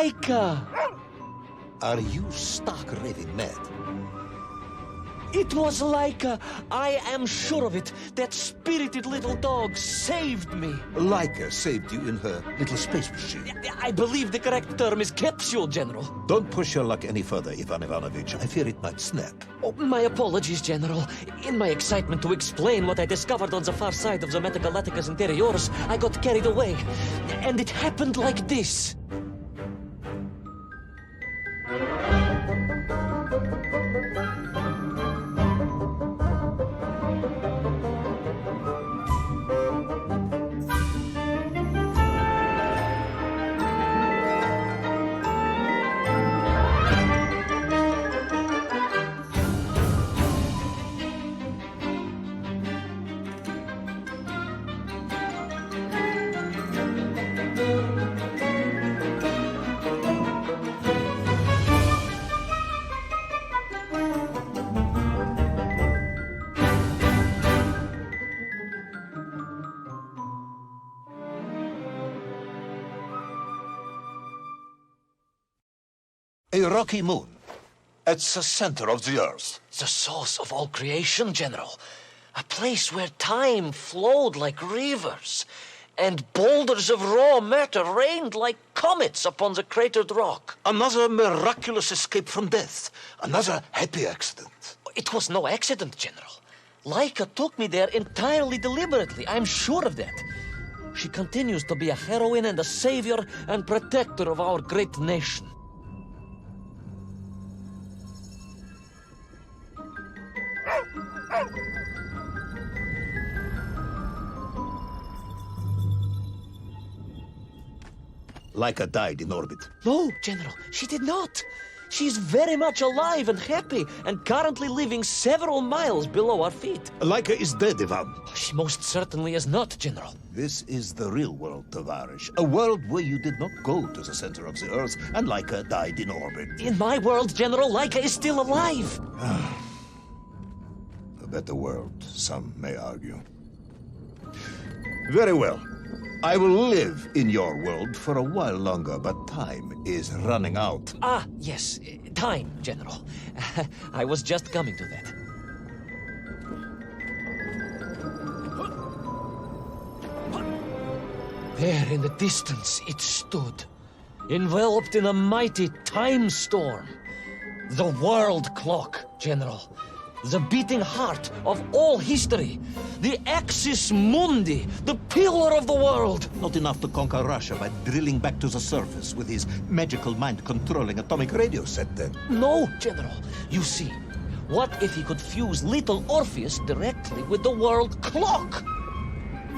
Laika! Are you stark raving mad? It was Laika. I am sure of it. That spirited little dog saved me. Laika saved you in her little space machine. I believe the correct term is capsule, General. Don't push your luck any further, Ivan Ivanovich. I fear it might snap. Oh, my apologies, General. In my excitement to explain what I discovered on the far side of the Metagalacticus Interiors, I got carried away. And it happened like this. A rocky moon. It's the center of the Earth. The source of all creation, General. A place where time flowed like rivers, and boulders of raw matter rained like comets upon the cratered rock. Another miraculous escape from death. Another happy accident. It was no accident, General. Laika took me there entirely deliberately. I'm sure of that. She continues to be a heroine and a savior and protector of our great nation. Laika died in orbit. No, General, she did not. She's very much alive and happy, and currently living several miles below our feet. Laika is dead, Ivan. She most certainly is not, General. This is the real world, Tovarish. A world where you did not go to the center of the Earth, and Laika died in orbit. In my world, General, Laika is still alive. A better world, some may argue. Very well. I will live in your world for a while longer, but time is running out. Ah, yes, time, General. I was just coming to that. There in the distance it stood, enveloped in a mighty time storm. The world clock, General. The beating heart of all history. The axis mundi, the pillar of the world. Not enough to conquer Russia by drilling back to the surface with his magical mind-controlling atomic radio set, then. No, General. You see, what if he could fuse little Orpheus directly with the world clock?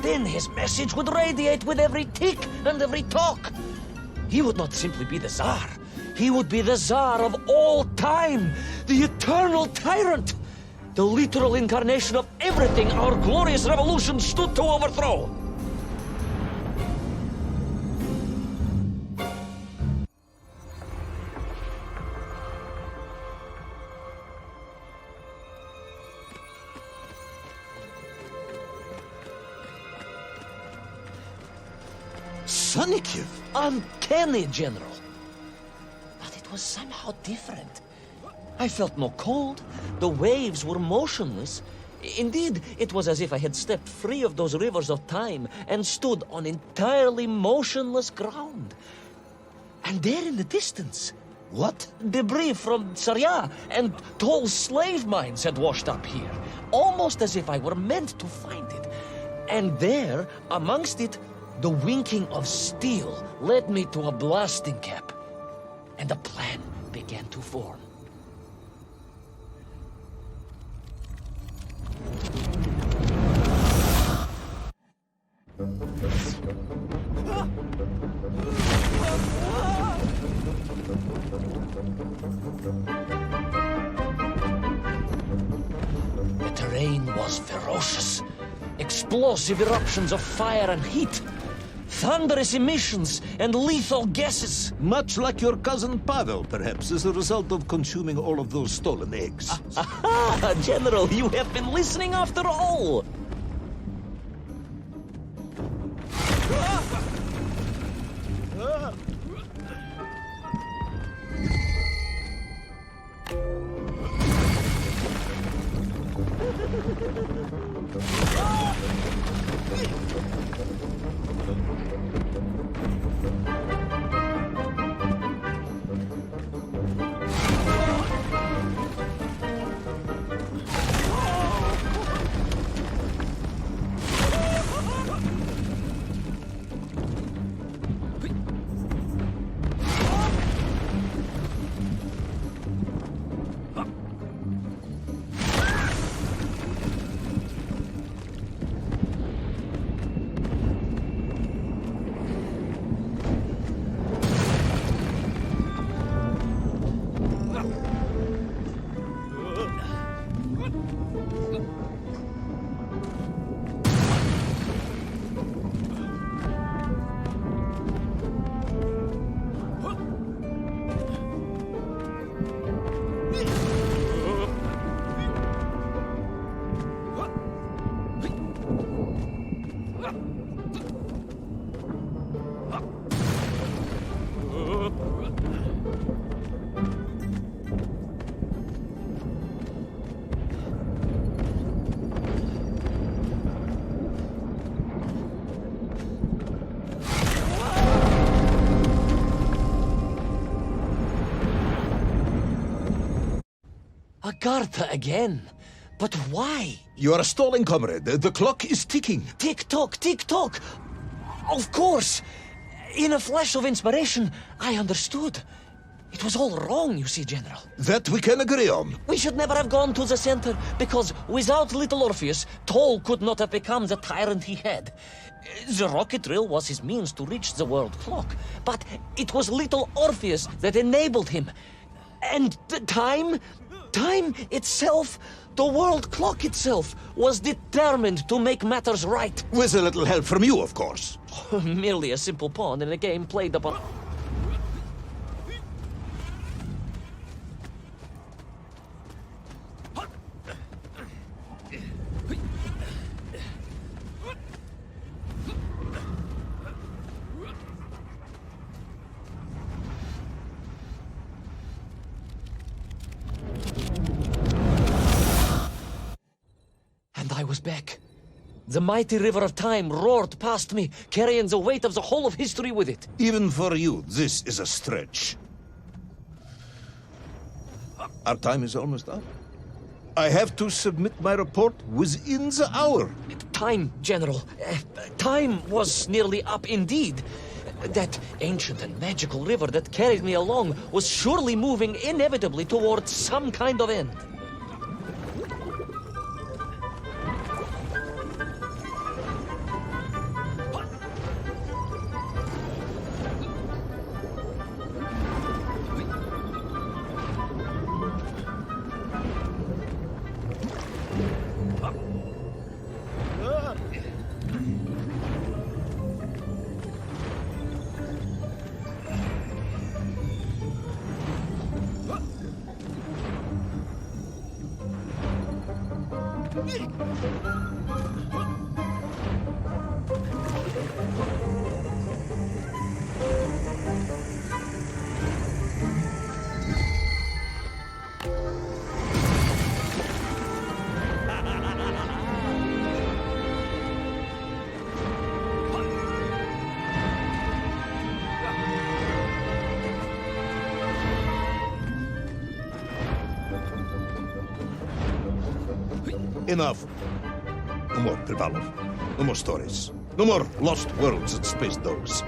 Then his message would radiate with every tick and every talk. He would not simply be the Tsar. He would be the Tsar of all time, the eternal tyrant. The literal incarnation of everything our glorious revolution stood to overthrow. Sonikiv! Uncanny, General. But it was somehow different. I felt no cold. The waves were motionless. Indeed, it was as if I had stepped free of those rivers of time and stood on entirely motionless ground. And there in the distance, What? debris from Tsarya and tall slave mines had washed up here, almost as if I were meant to find it. And there, amongst it, the winking of steel led me to a blasting cap, and a plan began to form. The terrain was ferocious. Explosive eruptions of fire and heat. Thunderous emissions and lethal gases. Much like your cousin Pavel, perhaps, as a result of consuming all of those stolen eggs. Aha! General, you have been listening after all! Agartha again? But why? You are stalling, comrade. The clock is ticking. Tick-tock, tick-tock! Of course! In a flash of inspiration, I understood. It was all wrong, you see, General. That we can agree on. We should never have gone to the center, because without little Orpheus, Toll could not have become the tyrant he had. The rocket drill was his means to reach the world clock, but it was little Orpheus that enabled him. And the time itself, the world clock itself, was determined to make matters right. With a little help from you, of course. Merely a simple pawn in a game played upon... And I was back. The mighty river of time roared past me, carrying the weight of the whole of history with it. Even for you, this is a stretch. Our time is almost up. I have to submit my report within the hour. Time, General. Time was nearly up indeed. That ancient and magical river that carried me along was surely moving inevitably towards some kind of end. Enough. No more Privalov. No more stories. No more lost worlds and space dogs.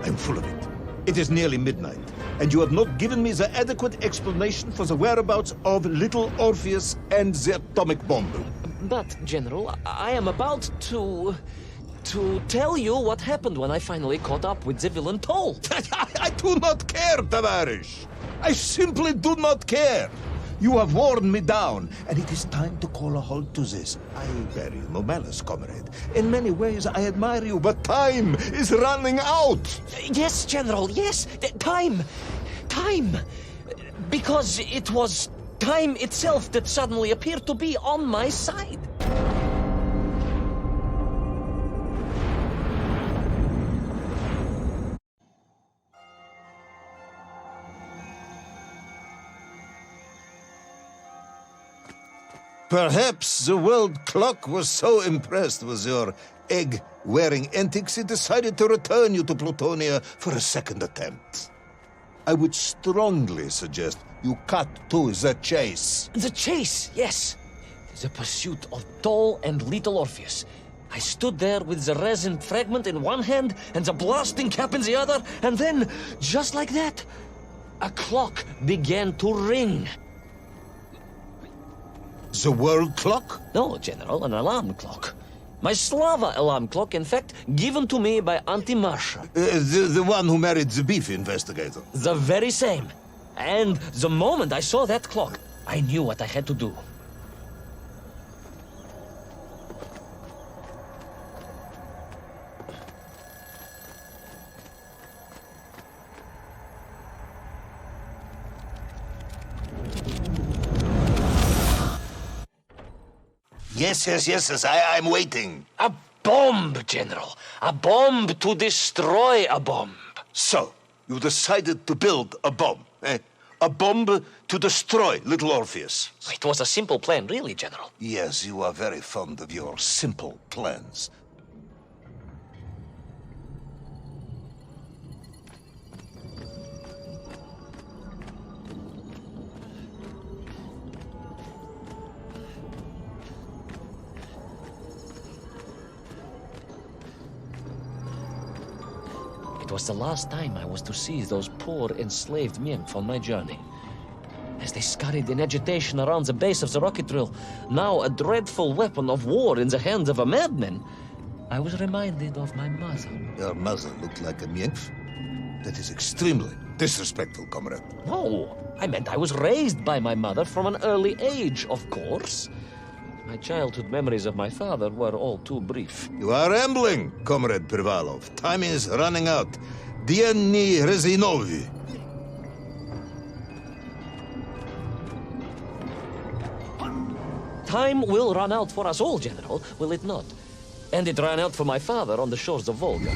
I'm full of it. It is nearly midnight, and you have not given me the adequate explanation for the whereabouts of little Orpheus and the atomic bomb. But, General, I am about to tell you what happened when I finally caught up with the villain Toll. I do not care, Tavarish. I simply do not care. You have worn me down, and it is time to call a halt to this. I bear you no malice, comrade. In many ways, I admire you, but time is running out. Yes, General, yes. Time. Because it was time itself that suddenly appeared to be on my side. Perhaps the world clock was so impressed with your egg-wearing antics it decided to return you to Plutonia for a second attempt. I would strongly suggest you cut to the chase. The chase, yes. The pursuit of Toll and little Orpheus. I stood there with the resin fragment in one hand and the blasting cap in the other, and then, just like that, a clock began to ring. The world clock? No, General, an alarm clock. My Slava alarm clock, in fact, given to me by Auntie Marsha. The one who married the beef investigator. The very same. And the moment I saw that clock, I knew what I had to do. Yes, I'm waiting. A bomb, General. A bomb to destroy a bomb. So, you decided to build a bomb, eh? A bomb to destroy little Orpheus. It was a simple plan, really, General. Yes, you are very fond of your simple plans. It was the last time I was to see those poor enslaved men on my journey. As they scurried in agitation around the base of the rocket drill, now a dreadful weapon of war in the hands of a madman, I was reminded of my mother. Your mother looked like a nymph? That is extremely disrespectful, comrade. No, I meant I was raised by my mother from an early age, of course. My childhood memories of my father were all too brief. You are rambling, comrade Privalov. Time is running out. Dieni Rezinovi. Time will run out for us all, General, will it not? And it ran out for my father on the shores of Volga.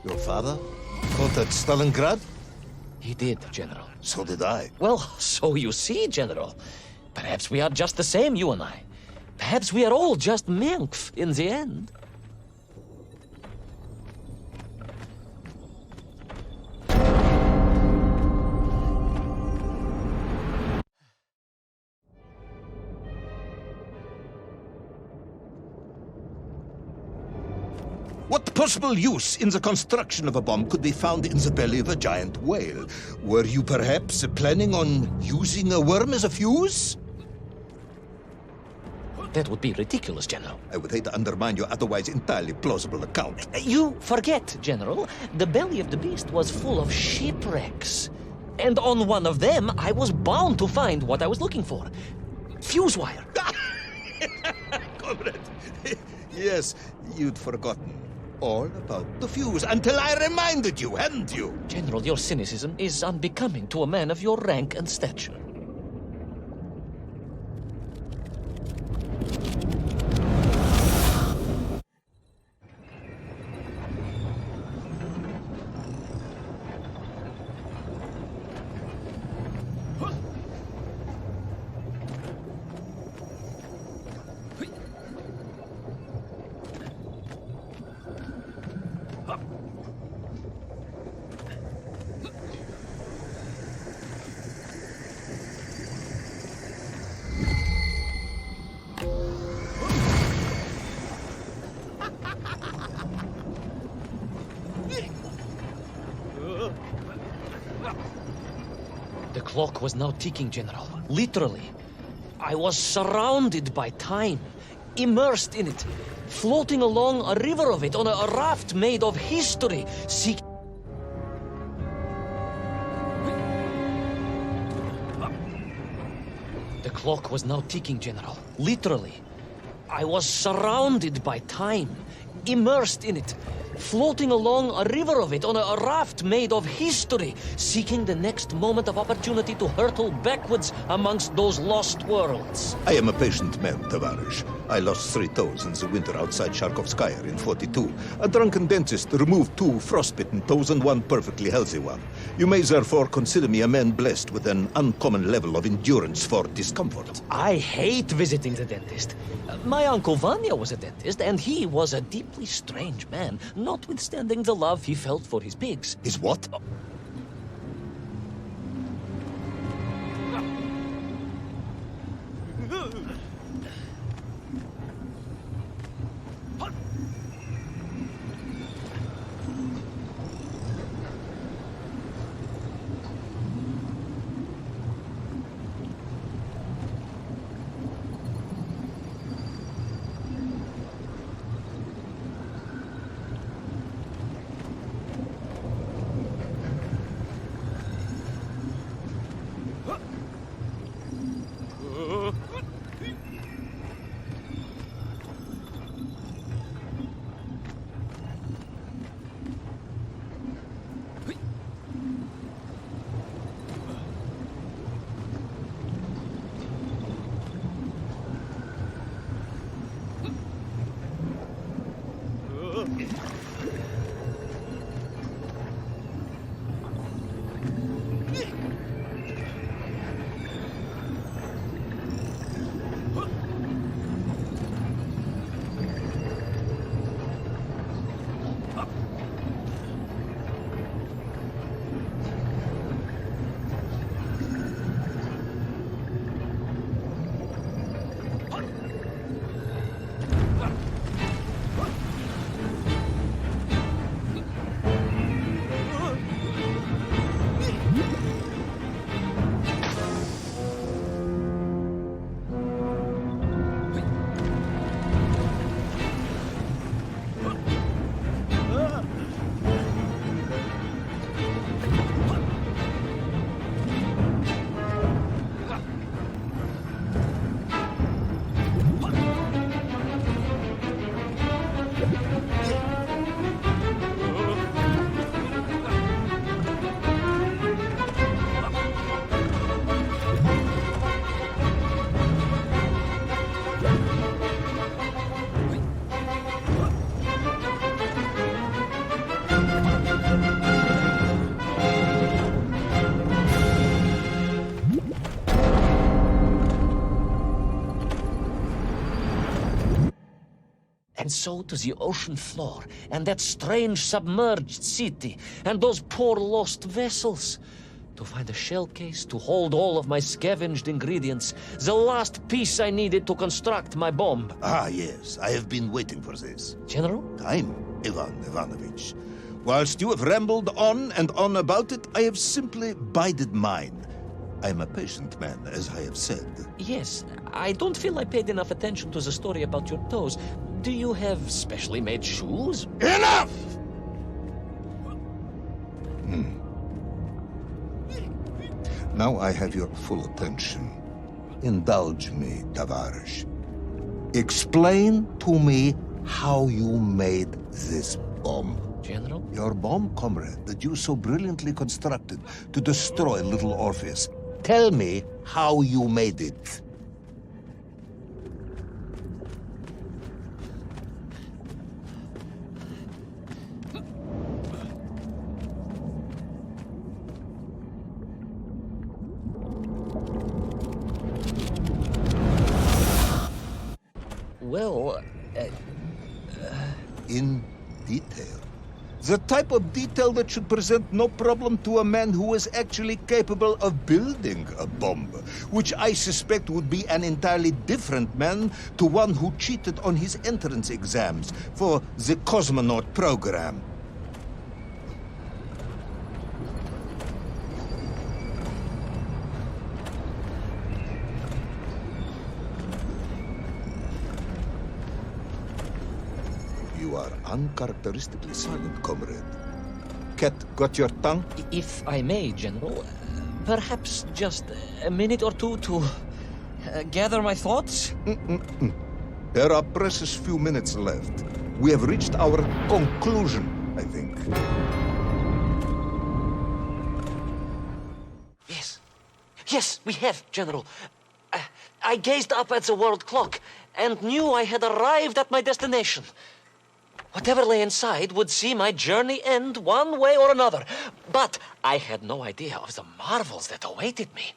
Your father fought at Stalingrad? He did, General. So did I. Well, so you see, General. Perhaps we are just the same, you and I. Perhaps we are all just Menkf in the end. What possible use in the construction of a bomb could be found in the belly of a giant whale? Were you perhaps planning on using a worm as a fuse? That would be ridiculous, General. I would hate to undermine your otherwise entirely plausible account. You forget, General. The belly of the beast was full of shipwrecks. And on one of them, I was bound to find what I was looking for. Fuse wire. Comrade, yes, you'd forgotten all about the fuse until I reminded you, hadn't you? General, your cynicism is unbecoming to a man of your rank and stature. The clock was now ticking, General. Literally. I was surrounded by time, immersed in it, floating along a river of it on a raft made of history, The clock was now ticking, General. Literally. I was surrounded by time, immersed in it, floating along a river of it on a raft made of history, seeking the next moment of opportunity to hurtle backwards amongst those lost worlds. I am a patient man, Tavarish. I lost 3 toes in the winter outside Sharkovskaya in 42. A drunken dentist removed 2 frostbitten toes and 1 perfectly healthy one. You may therefore consider me a man blessed with an uncommon level of endurance for discomfort. I hate visiting the dentist. My uncle Vanya was a dentist, and he was a deeply strange man, notwithstanding the love he felt for his pigs. Is what? And so to the ocean floor, and that strange submerged city, and those poor lost vessels. To find a shell case to hold all of my scavenged ingredients, the last piece I needed to construct my bomb. Ah, yes, I have been waiting for this. General? Time, Ivan Ivanovich. Whilst you have rambled on and on about it, I have simply bided mine. I am a patient man, as I have said. Yes, I don't feel I paid enough attention to the story about your toes. Do you have specially made shoes? Enough! Now I have your full attention. Indulge me, Tavares. Explain to me how you made this bomb. General? Your bomb, comrade, that you so brilliantly constructed to destroy little Orpheus. Tell me how you made it. Well, In detail. The type of detail that should present no problem to a man who is actually capable of building a bomb, which I suspect would be an entirely different man to one who cheated on his entrance exams for the cosmonaut program. You are uncharacteristically silent, comrade. Cat, got your tongue? if I may, General, perhaps just a minute or two to gather my thoughts? There are precious few minutes left. We have reached our conclusion, I think. Yes, we have, General. I gazed up at the world clock and knew I had arrived at my destination. Whatever lay inside would see my journey end one way or another. But I had no idea of the marvels that awaited me.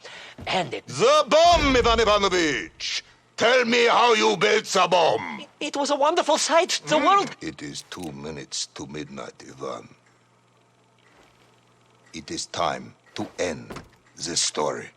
And The bomb, Ivan Ivanovich! Tell me how you built the bomb! it was a wonderful sight. The world... It is 2 minutes to midnight, Ivan. It is time to end this story.